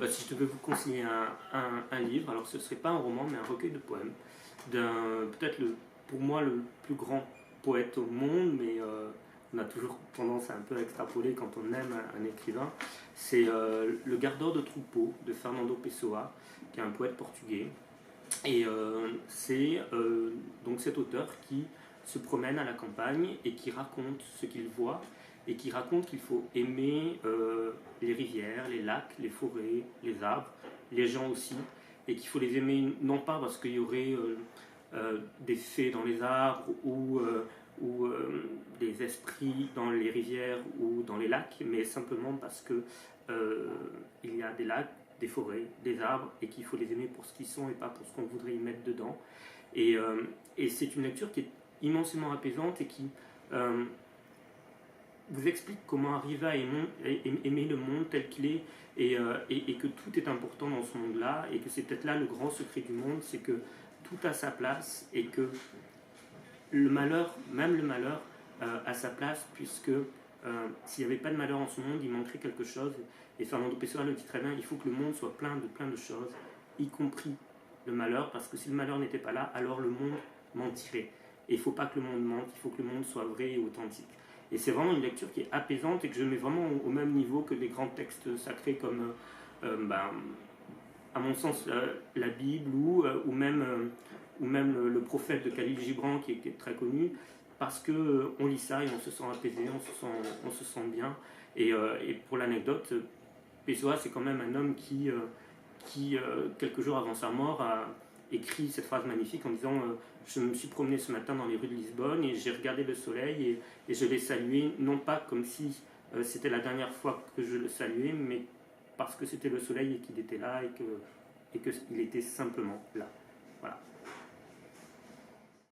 Si je devais vous conseiller un livre, alors ce ne serait pas un roman, mais un recueil de poèmes d'un peut-être pour moi le plus grand poète au monde, mais on a toujours tendance à un peu extrapoler quand on aime un écrivain. C'est Le Gardeur de troupeau de Fernando Pessoa, qui est un poète portugais. Et c'est donc cet auteur qui se promène à la campagne et qui raconte ce qu'il voit et qui raconte qu'il faut aimer les rivières, les lacs, les forêts, les arbres, les gens aussi, et qu'il faut les aimer non pas parce qu'il y aurait des fées dans les arbres ou des esprits dans les rivières ou dans les lacs, mais simplement parce que il y a des lacs, des forêts, des arbres, et qu'il faut les aimer pour ce qu'ils sont et pas pour ce qu'on voudrait y mettre dedans. Et c'est une lecture qui est immensément apaisante et qui vous explique comment arriver à aimer le monde tel qu'il est et que tout est important dans ce monde-là et que c'est peut-être là le grand secret du monde, c'est que tout a sa place et que le malheur, même le malheur, a sa place puisque s'il n'y avait pas de malheur en ce monde, il manquerait quelque chose. Et Fernando Pessoa le dit très bien, il faut que le monde soit plein de choses, y compris le malheur, parce que si le malheur n'était pas là, alors le monde mentirait. Et il ne faut pas que le monde mente, il faut que le monde soit vrai et authentique. Et c'est vraiment une lecture qui est apaisante et que je mets vraiment au même niveau que des grands textes sacrés comme, à mon sens, la Bible ou même le prophète de Khalil Gibran qui est très connu, parce qu'on lit ça et on se sent apaisé, on se sent bien. Et pour l'anecdote, Pessoa, c'est quand même un homme qui quelques jours avant sa mort, a écrit cette phrase magnifique en disant je me suis promené ce matin dans les rues de Lisbonne et j'ai regardé le soleil et je l'ai salué, non pas comme si c'était la dernière fois que je le saluais, mais parce que c'était le soleil et qu'il était là et qu'il était simplement là.